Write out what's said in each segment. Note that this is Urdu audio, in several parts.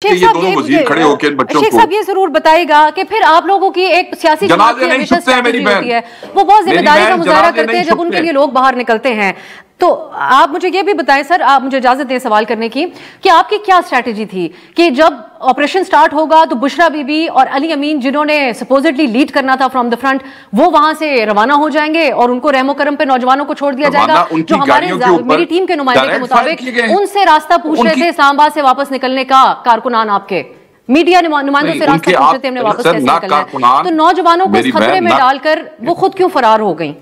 کہ یہ دونوں وزیر کھڑے ہو کے ان بچوں کو... شیخ صاحب یہ ضرور بتائے گا کہ پھر آپ لوگوں کی ایک سیاسی جماعت کی ہمیشہ اسٹریٹجی ہوتی ہے، وہ بہت ذمہ داری کا مظاہرہ کرتے ہیں جب ان کے لیے لوگ باہر نکلتے ہیں. تو آپ مجھے یہ بھی بتائیں سر، آپ مجھے اجازت دیں سوال کرنے کی، کہ آپ کی کیا اسٹریٹجی تھی کہ جب آپریشن سٹارٹ ہوگا تو بشرا بی بی اور علی امین جنہوں نے سپوزٹلی لیڈ کرنا تھا فرام دا فرنٹ، وہ وہاں سے روانہ ہو جائیں گے اور ان کو رحم و کرم پہ نوجوانوں کو چھوڑ دیا جائے گا جو ہمارے میری ٹیم کے نمائندے کے مطابق ان سے راستہ پوچھ رہے تھے اسلام آباد سے واپس نکلنے کا، کارکنان آپ کے میڈیا نمائندوں سے راستہ پوچھ رہے تھے ہم نے واپس کیسے نکلنا ہے، تو نوجوانوں کو اس خطرے میں ڈال کر وہ خود کیوں فرار ہو گئیں؟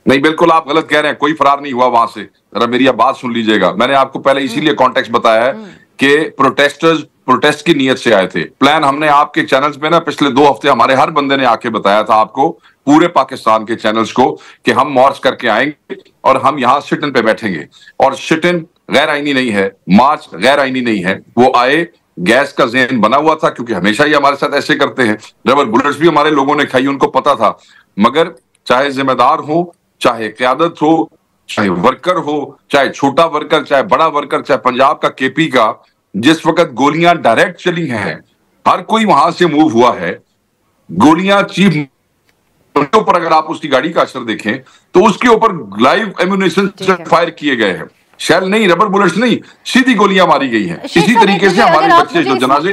نہیں بالکل آپ غلط کہہ رہے ہیں، کوئی فرار نہیں ہوا وہاں سے. ذرا میری بات سن لیجئے گا، میں نے آپ کو پہلے اسی لیے کانٹیکسٹ بتایا ہے کہ پروٹیسٹ کی نیت سے آئے تھے. پلان ہم نے آپ کے چینلز پہ نا پچھلے 2 ہفتے ہمارے ہر بندے نے آ کے بتایا تھا آپ کو، پورے پاکستان کے چینلز کو، کہ ہم مارچ کر کے آئیں گے اور ہم یہاں سٹن پہ بیٹھیں گے. اور سٹن غیر آئینی نہیں ہے، مارچ غیر آئینی نہیں ہے. وہ آئے، گیس کا ذہن بنا ہوا تھا کیونکہ ہمیشہ یہ ہمارے ساتھ ایسے کرتے ہیں، ربر بلٹس بھی ہمارے لوگوں نے کھائی، ان کو پتا تھا. مگر چاہے ذمہ دار ہو، چاہے قیادت ہو، چاہے ورکر ہو، چاہے چھوٹا ورکر، چاہے بڑا ورکر، چاہے پنجاب کا کے پی کا، جس وقت گولیاں ڈائریکٹ چلی ہیں ہر کوئی وہاں سے موو ہوا ہے. گولیاں چیف کے اوپر اگر آپ اس کی گاڑی کا اثر دیکھیں تو اس کے اوپر لائیو ایمونیشن فائر کیے گئے ہیں، شیل نہیں، ربر بلٹس نہیں، سیدھی گولیاں ماری گئی ہیں. اسی طریقے سے ہمارے بچے جو جنازے...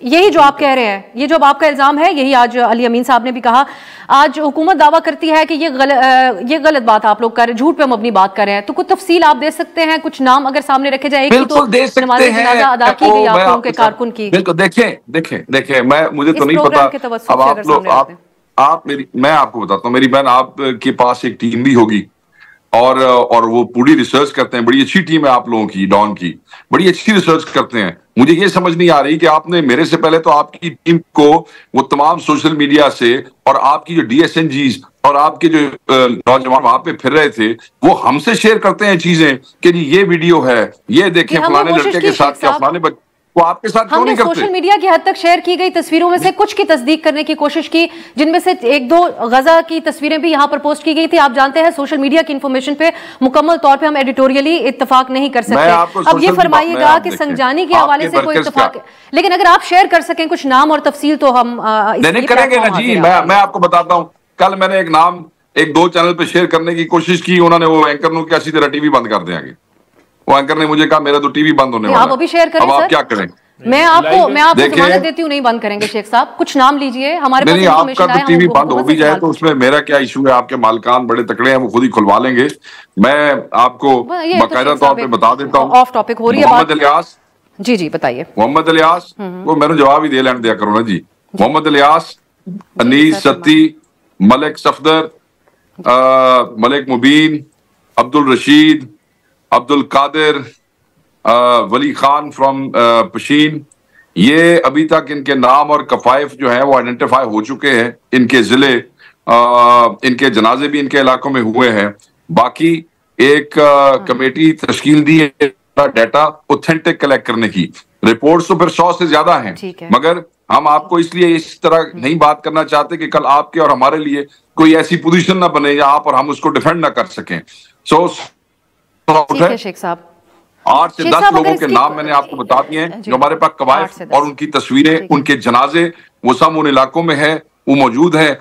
یہی جو آپ کہہ رہے ہیں، یہ جو آپ کا الزام ہے، یہی آج علی امین صاحب نے بھی کہا. آج حکومت دعویٰ کرتی ہے کہ یہ غلط بات آپ لوگ کر رہے ہیں، جھوٹ پہ ہم اپنی بات کر رہے ہیں. تو کچھ تفصیل آپ دے سکتے ہیں، کچھ نام اگر سامنے رکھے جائیں؟ ایک تو نماز جنازہ ادا کی گئی آپ لوگوں کے کارکن کی. بالکل دیکھیں مجھے تو نہیں پتا. اب میں آپ کو بتاتا ہوں، میری بہن آپ کے پاس ایک ٹیم بھی ہوگی اور وہ پوری ریسرچ کرتے ہیں. بڑی اچھی ٹیم ہے آپ لوگوں کی، ڈان کی بڑی اچھی ریسرچ کرتے ہیں. مجھے یہ سمجھ نہیں آ رہی کہ آپ نے میرے سے پہلے تو آپ کی ٹیم کو وہ تمام سوشل میڈیا سے، اور آپ کی جو ڈی ایس این جیز اور آپ کے جو نوجوان وہاں پہ پھر رہے تھے، وہ ہم سے شیئر کرتے ہیں چیزیں کہ جی یہ ویڈیو ہے، یہ دیکھیں فلانے لڑکے کے ساتھ کیا، فلانے بچے. وہ آپ کے ساتھ کیوں نہیں کرتے؟ ہم نے سوشل میڈیا کی حد تک شیئر کی گئی تصویروں میں سے کچھ کی تصدیق کرنے کی کوشش کی، جن میں سے 1-2 غزہ کی تصویریں بھی یہاں پر پوسٹ کی گئی تھی. آپ جانتے ہیں سوشل میڈیا کی انفارمیشن پہ مکمل طور پہ ہم ایڈیٹوریلی اتفاق نہیں کر سکتے. اب یہ فرمائیے گا کہ سنجانی کے حوالے سے کوئی اتفاق، لیکن اگر آپ شیئر کر سکیں کچھ نام اور تفصیل تو ہم نہیں کریں گے نا جی. میں آپ کو بتاتا ہوں، کل میں نے ایک نام 1-2 چینل پہ شیئر کرنے کی کوشش کی، انہوں نے وہ اینکر نے کیا سیدھے ٹی وی بند کر دیں گے. وہ اینکر نے مجھے کہا میرا تو ٹی وی بند ہونے والا ہے. آپ ابھی شیئر کریں، اب آپ کیا کریں؟ میں آپ کو ضمانت دیتی ہوں نہیں بند کریں گے. شیخ صاحب کچھ نام لیجئے، ہمارے پاس انفارمیشن آیا. آپ کا تو ٹی وی بند ہو بھی جائے تو اس میں میرا کیا ایشو ہے؟ آپ کے مالکان بڑے تکڑے ہیں، وہ خود ہی کھلوا لیں گے. میں آپ کو باقاعدہ طور پہ بتا دیتا ہوں. آف ٹاپک ہو رہی ہے محمد الیاس. جی بتائیے. محمد الیاس، وہ میں نے جواب ہی دے لین دیا کرو نا جی. محمد الیاس، انیس ستی، ملک صفدر، ملک مبین، عبد الرشید، عبد القادر، ولی خان فرام پشین. یہ ابھی تک ان کے نام اور کفائف جو ہیں وہ آئیڈینٹیفائی ہو چکے ہیں. ان کے ضلع، ان کے جنازے بھی ان کے علاقوں میں ہوئے ہیں. باقی ایک کمیٹی تشکیل دی ہے ڈیٹا اوتھینٹک کلیکٹ کرنے کی. رپورٹس تو پھر 100 سے زیادہ ہیں، مگر ہم آپ کو اس لیے اس طرح نہیں بات کرنا چاہتے کہ کل آپ کے اور ہمارے لیے کوئی ایسی پوزیشن نہ بنے یا آپ اور ہم اس کو ڈیفینڈ نہ کر سکیں. شیخ صاحب 8 سے 10 لوگوں کے نام میں نے آپ کو بتا دیے ہیں جو ہمارے پاس قوائف اور ان کی تصویریں، ان کے جنازے وہ سب ان علاقوں میں ہیں، وہ موجود ہیں.